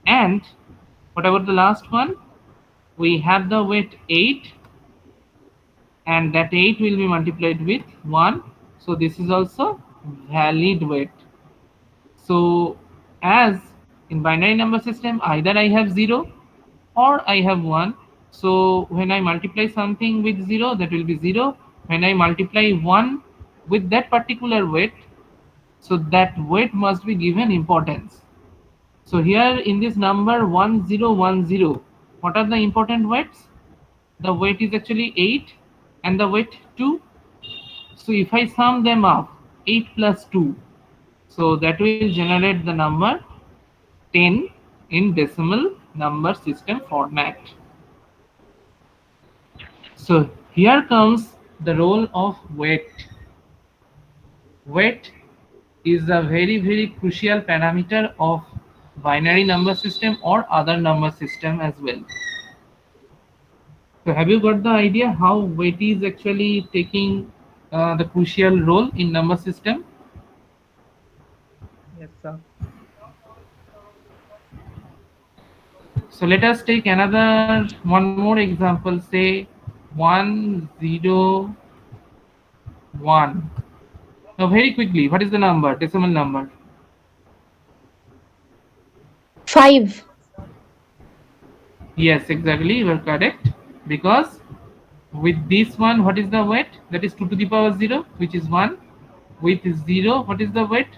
And what about the last one? We have the weight 8, and that 8 will be multiplied with 1. So this is also valid weight. So as in binary number system, either I have 0 or I have 1. So when I multiply something with 0, that will be 0. When I multiply 1 with that particular weight, so that weight must be given importance. So here in this number 1010, what are the important weights? The weight is actually 8 and the weight 2. So if I sum them up, 8 plus 2, so that will generate the number 10 in decimal number system format. So here comes the role of weight. Weight is a very crucial parameter of binary number system or other number system as well. So have you got the idea how weight is actually taking the crucial role in number system? Yes, sir. So let us take another one more example, say 101. Now very quickly, what is the number, decimal number? 5. Yes, exactly, you are correct. Because with this one, what is the weight? That is 2 to the power 0, which is 1. With 0, what is the weight?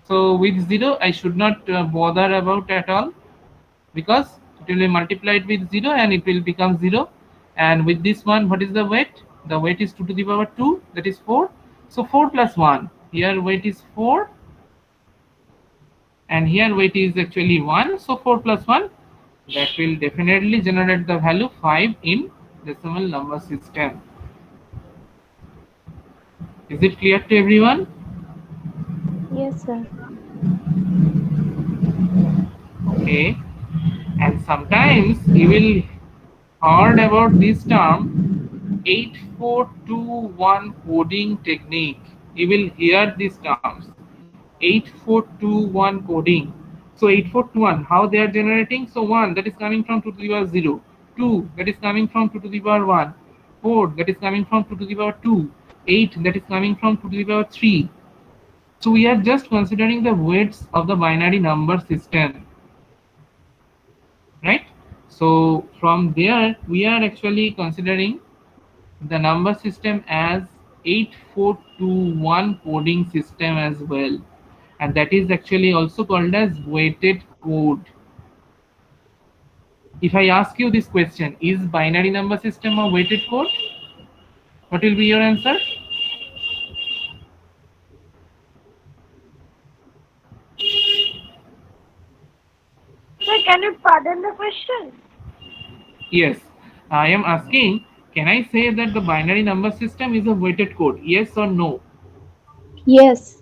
So with 0, I should not bother about at all, because it will be multiplied with 0 and it will become 0. And with this one, what is the weight? The weight is 2 to the power 2, that is 4. So 4 plus 1, here weight is 4 and here weight is actually 1. So 4 plus 1, that will definitely generate the value 5 in decimal number system. Is it clear to everyone? Yes, sir. Okay. And sometimes you will heard about this term 8421 coding technique. You will hear these terms 8421 coding. So 8421, how they are generating? So 1, that is coming from 2 to the power 0, 2, that is coming from 2 to the power 1, 4, that is coming from 2 to the power 2, 8, that is coming from 2 to the power 3. So we are just considering the weights of the binary number system, right? So from there we are actually considering the number system as 8421 coding system as well, and that is actually also called as weighted code. If I ask you this question, is binary number system a weighted code, what will be your answer? Sir, can you pardon the question? Yes, I am asking, can I say that the binary number system is a weighted code, yes or no? Yes.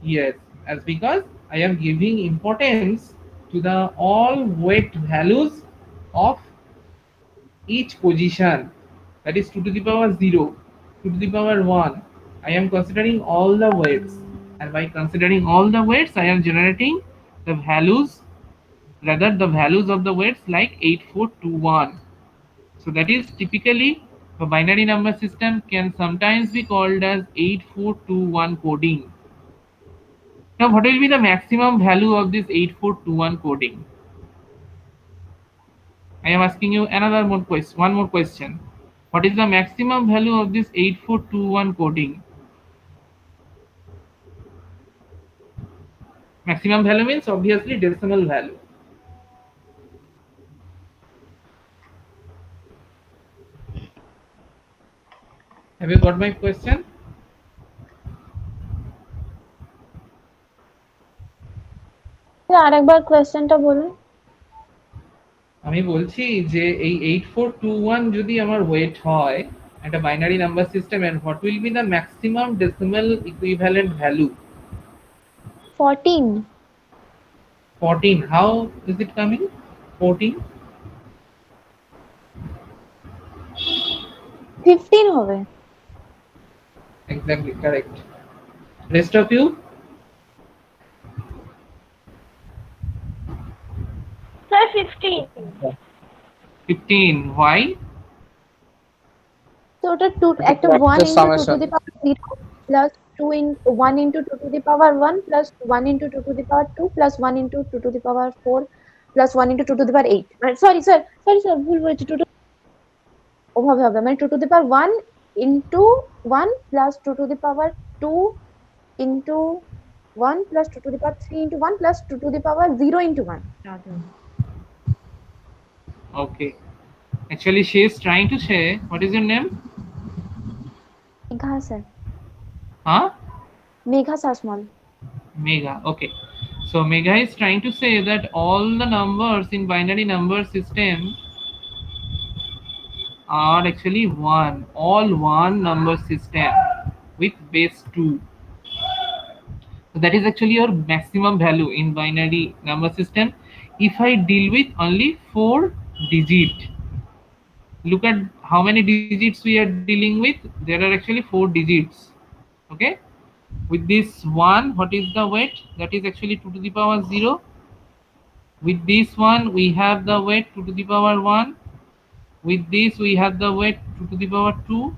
Yes, as because I am giving importance to the all weight values of each position, that is 2 to the power 0, 2 to the power 1. I am considering all the weights, and by considering all the weights I am generating the values, rather the values of the weights like 8421. So that is typically the binary number system can sometimes be called as 8421 coding. Now, what will be the maximum value of this 8421 coding? I am asking you another more question. One more question. What is the maximum value of this 8421 coding? Maximum value means obviously decimal value. Have you got my question? আরেকবার কোয়েশ্চেনটা বলুন। আমি বলছি যে এই 8421 যদি আমার ওয়েট হয় একটা binary number system, and what will be the maximum decimal equivalent value? 14। 14. How is it coming? 14? 15 হবে। Exactly correct. Rest of you? Sir 15। 15. Why? তো ওটা 2 একটা 1 Practice into 2 to summation. the power 0 plus 2 in 1 into 2 to the power 1 plus 1 into 2 to the power 2 plus 1 into 2 to the power 4 plus 1 into 2 to the power 8। মানে sorry sir ভুল বলেছি। 2 ওভাবে হবে, মানে 2 to the power 1 into 1 plus 2 to the power 2 into 1 plus 2 to the power 3 into 1 plus 2 to the power 0 into 1। Okay. Actually, she is trying to say, what is your name? Megha sir. Huh? Megha Sasmal. Mega. Okay. So Mega is trying to say that all the numbers in binary number system are actually one, all one number system with base 2. So that is actually your maximum value in binary number system. If I deal with only 4 digit, look at how many digits we are dealing with. There are actually 4 digits. Okay, with this one, what is the weight? That is actually 2 to the power 0. With this one we have the weight 2 to the power 1. With this we have the weight 2 to the power 2,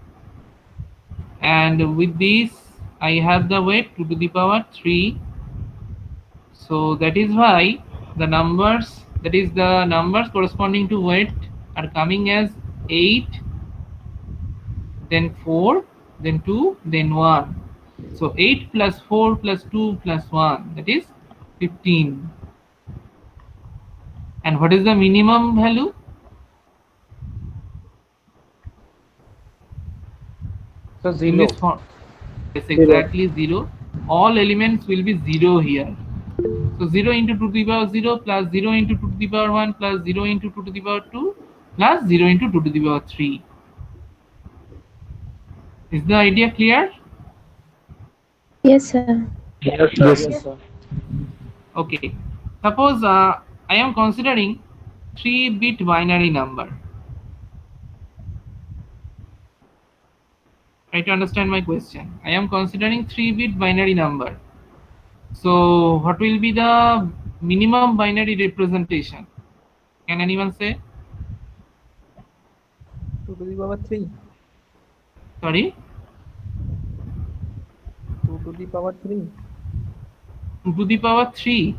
and with this I have the weight 2 to the power 3. So that is why the numbers That is, the numbers corresponding to weight are coming as 8, then 4, then 2, then 1. So 8 plus 4 plus 2 plus 1, that is 15. And what is the minimum value? So In 0. this form? Yes, exactly 0. All elements will be 0 here. So 0 into 2 to the power 0 plus 0 into 2 to the power 1 plus 0 into 2 to the power 2 plus 0 into 2 to the power 3. Is the idea clear? Yes, sir. Yes, sir. Okay. Suppose I am considering 3-bit binary number. Try to understand my question. I am considering 3-bit binary number. So what will be the minimum binary representation? Can anyone say? 2 to the power 3. Sorry? 2 to the power 3. 2 to the power 3.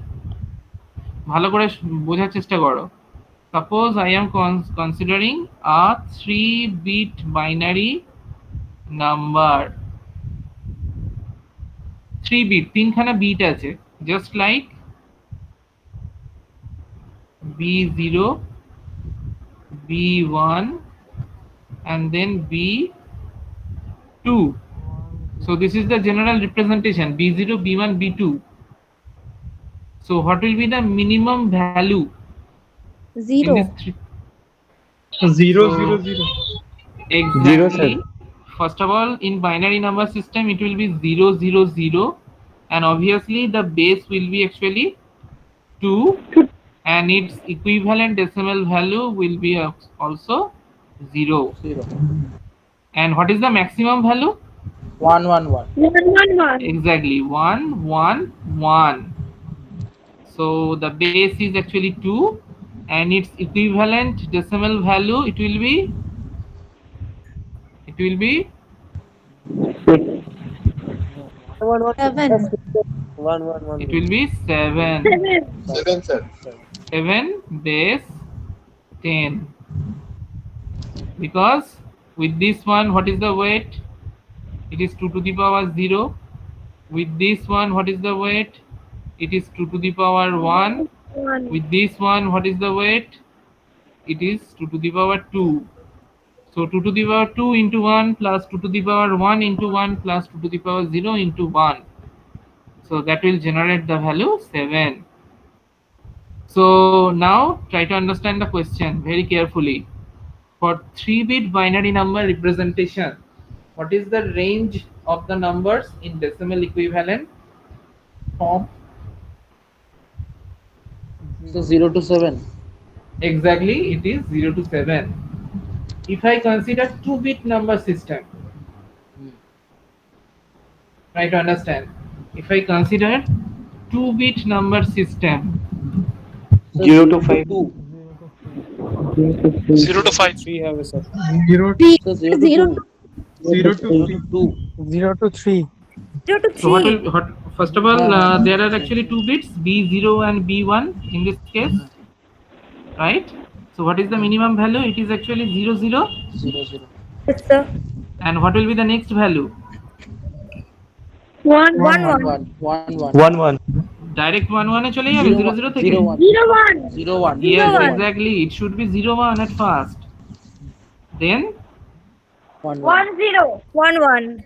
ভালো করে বোঝার চেষ্টা করো। Suppose I am considering a 3-bit binary number. 3-bit, 3খানা bit আছে, just like B0, B1 and then B2. So this is the general representation, B0, B1, B2. So what will be the minimum value in Zero. this three? 0, So- 0, 0. Exactly. sir. First of all, in binary number system, it will be 0, 0, 0, and obviously the base will be actually 2, and its equivalent decimal value will be also 0. 0. And what is the maximum value? 1 1 1. 111. Exactly, 1, 1, 1. So the base is actually 2, and its equivalent decimal value, it will be 7. it will be 7. 7 base 10. Because with this one, what is the weight? It is 2 to the power 0. With this one, what is the weight? It is 2 to the power 1. With this one, what is the weight? It is 2 to the power 2. So 2 to the power 2 into 1 plus 2 to the power 1 into 1 plus 2 to the power 0 into 1. So that will generate the value 7. So now try to understand the question very carefully. For 3-bit binary number representation, what is the range of the numbers in decimal equivalent form? So 0 to 7. Exactly, it is 0 to 7. If I consider 2-bit number system, try to understand. If I consider 2-bit number system, 0 to 5. 2. 0 to 5. 3 have a sir. 0, So 0 to 0 2. 0 to 3. 2. 0 to 3. 0 to so what 3. will first of all, there are actually 2 bits, B0 and B1 in this case, right? So what is the minimum value? It is actually 0, 0. 0 0. Yes, sir. And what will be the next value? 1 1 1 1. 1 1. 1 1. Direct 1 1 এ চলে যাবে 0 0 থেকে? 0 1. 0 1. 0 1. Yes, 1. exactly. It should be 0 1 at first. Then 1 1 0. 1 1.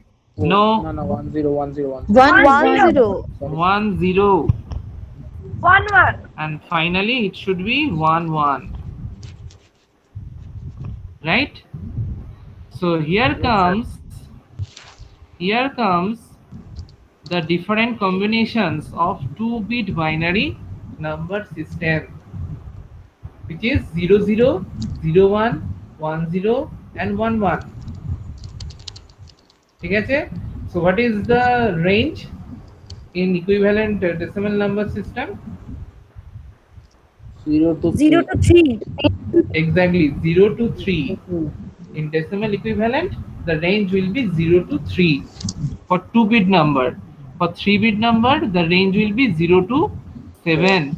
no, No 1 0 1 0 1. 1 1 0. 1 0, 1 1. and finally it should be 1 1. Right? So here comes the different combinations of 2-bit binary number system, which is 0 0, 0 1, 1 0, and 1 1. ঠিক আছে? So what is the range in equivalent decimal number system? 0 to 0 to 3. Exactly, 0 to 3. In decimal equivalent, the range will be 0 to 3 for 2-bit number. For 3-bit number, the range will be 0 to 7.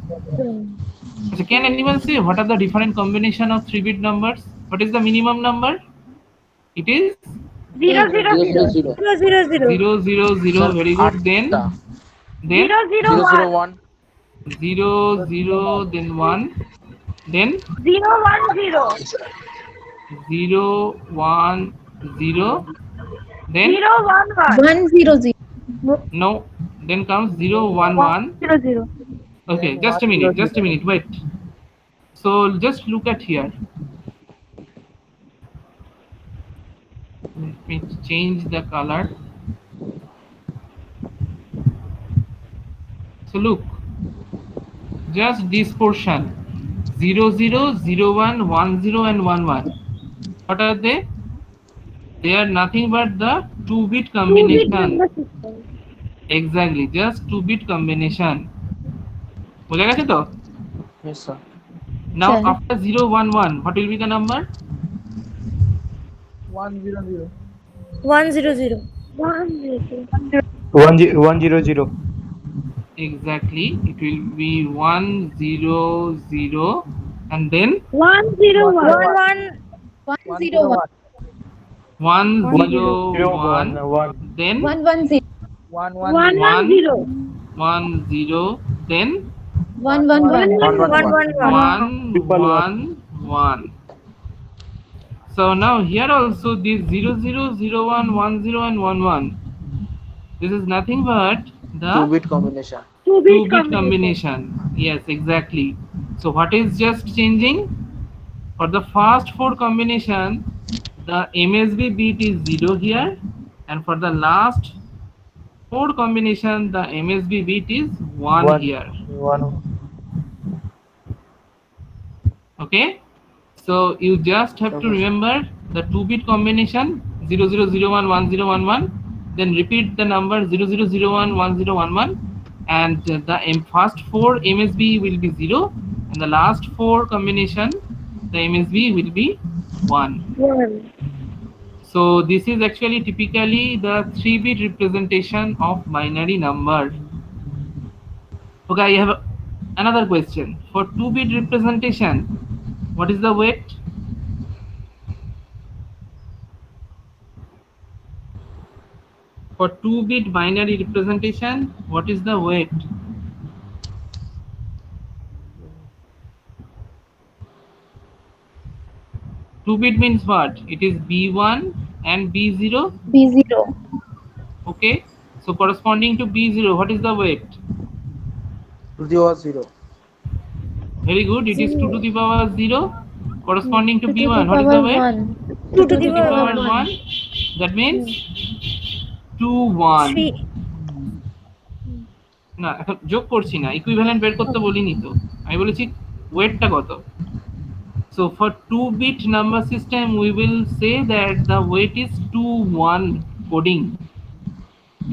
So can anyone say what are the different combination of 3-bit numbers? What is the minimum number? It is 0 0 0 0 0 0. 0 0 0 0 0 0. Sir, Very good. 8 Then 0 0 0 0 1 1. 0 0 then 1. Then 0 1 0 0 1 0. Then 0 1 1 1 0 0. no. Then comes 0 1 1. 0 0. Okay, Then just a 1 0 minute. Just a 0. minute. Wait. So just look at here. Let me change the color. So look, just this portion 0 0 0 1 1 0 and 1 1. What are they? They are nothing but the 2-bit 2-bit combination. number system. Exactly, just 2-bit combination. বোঝা গেছে তো? Yes, sir. Now Sure. after 0 1 1, what will be the number? 1 0 0. 1 0 0 1 0 100. Exactly, it will be 1 0 0 and then 1 0 1 1 0 1. 1 1 0 0 1. 1 1. Then 1 1 0. 1 1 1 1 0 1 0. Then 1 1 1. 1 1 1 1 1 1. So now here also this 0 0 0 1 1 0 and 1 1. This is nothing but the 2-bit combination. 2-bit combination. Yes, exactly. So what is just changing? For the first 4 combination, the MSB bit is 0 here, and for the last 4 combination, the MSB bit is 1 here. 1. Okay, so you just have to Okay. remember the 2-bit combination 0 0 0 1 1 0 1 1, then repeat the number 0 0 0 1 1 0 1 1, and the first 4 MSB will be 0 and the last 4 combination the MSB will be 1. 1. So this is actually typically the 3-bit representation of binary number. Okay, I have another question. For 2-bit representation, what is the weight? For 2-bit binary representation, what is the weight? Two-bit means what? It is B1 and B0. B0. Okay. So corresponding to B0, what is the weight? 2 to the power 0. Very good. It is 2 to the power 0. Corresponding to 2 to the B1, what is the power weight? 1. 2 to 2 the to the power power 1. That means 2 1. 3. না এখন যোগ করছি না, equivalent বের করতে বলিনি তো, আমি বলেছি ওয়েটটা কত। So for 2-bit number system, we will say that the weight is 2-1 coding,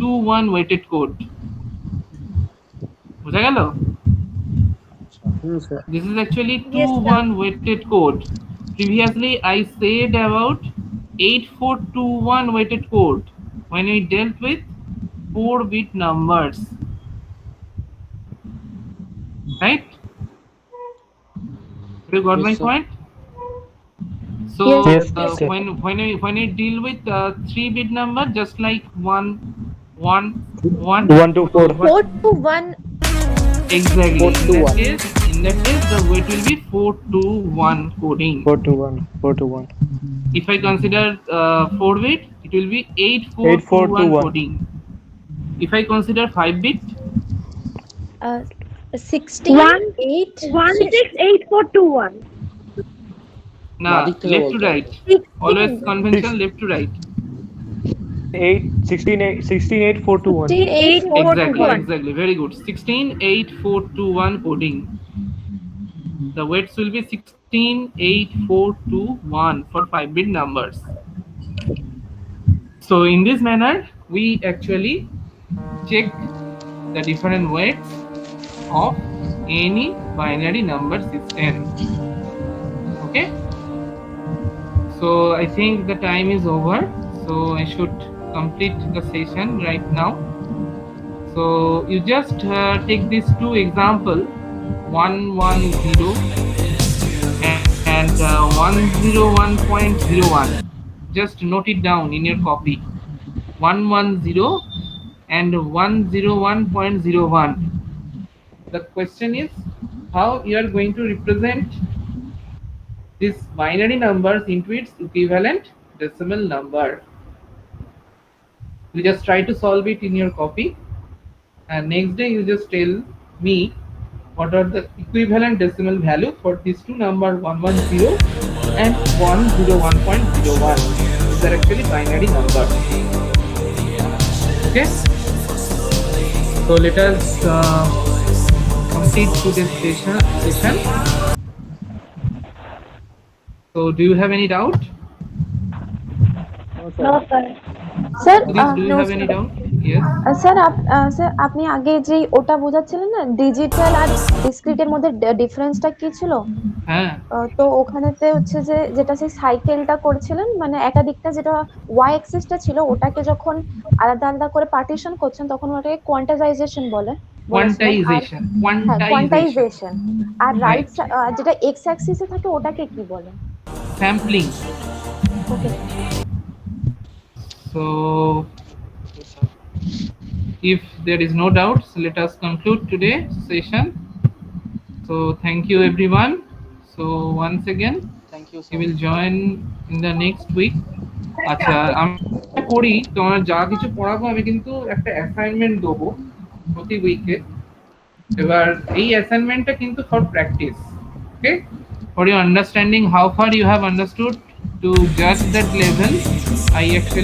2-1 weighted code. বোঝা গেল? Yes, sir. This is actually Yes, sir. 2-1 weighted code. Previously, I said about 8421 weighted code when we dealt with 4-bit numbers. Right? You got Yes, my sir. point? So Yes, yes, sir. when I deal with 3-bit number, just like 1 1 1 1 to 4. 4 to 1. exactly. 4 to 1. In that case, the weight will be 4 to 1 coding. 4 to 1. 4 to 1. If I consider 4-bit, it will be 8 4 to 1. coding. If I consider 5-bit, 16, 1, 8, 1 6 8 4 2 1. nah, Madik থেকে left to বলতে right. Always convention left to right. 8 16 8 16 8 4 to 1. 16, 8, 4 Exactly, to 1. exactly. Very good. 16 8 4 2 1 coding. The weights will be 16 8 4 2 1 for 5-bit numbers. So in this manner, we actually check the different weights of any binary number system. Okay, so I think the time is over, so I should complete the session right now. So you just take these 2 examples 110 and 101.01. Just note it down in your copy. 110 and 101.01. The question is how you are going to represent these binary numbers into its equivalent decimal number. You just try to solve it in your copy, and next day you just tell me what are the equivalent decimal value for these two numbers 110 and 101.01. These are actually binary numbers. Okay, so let us complete today's session. So do you have any doubt? No, sir. Sir Please, do you have any doubt? Yes. Sir sir আপনি আগে যে ওটা বোঝাচ্ছিলেন না digital আর ডিসক্রিটের মধ্যে ডিফারেন্সটা কি ছিল? হ্যাঁ, তো ওখানেতে হচ্ছে যে যেটা সেই সাইকেলটা করছিলেন মানে একাধিকটা যেটা ওয়াই অ্যাক্সিসটা ছিল ওটাকে যখন আলাদা আলাদা করে পার্টিশন করছেন তখন ওটাকে কোয়ান্টাইজেশন বলে quantization. কোয়ান্টাইজেশন আর রাইট Right. যেটা এক্স অ্যাক্সিসে থাকে ওটাকে কি বলে? Sampling. Okay So if there is no doubts, let us conclude today's session. So thank you everyone. So once again Thank you, we sir. will join in the next week. আচ্ছা আমি করি তোমার যা কিছু পড়াবো আমি কিন্তু একটা অ্যাসাইনমেন্ট দেবো প্রতি উইকে। এবার এই অ্যাসাইনমেন্টটা কিন্তু for practice, okay, for your understanding how far you have understood to judge that level. I actually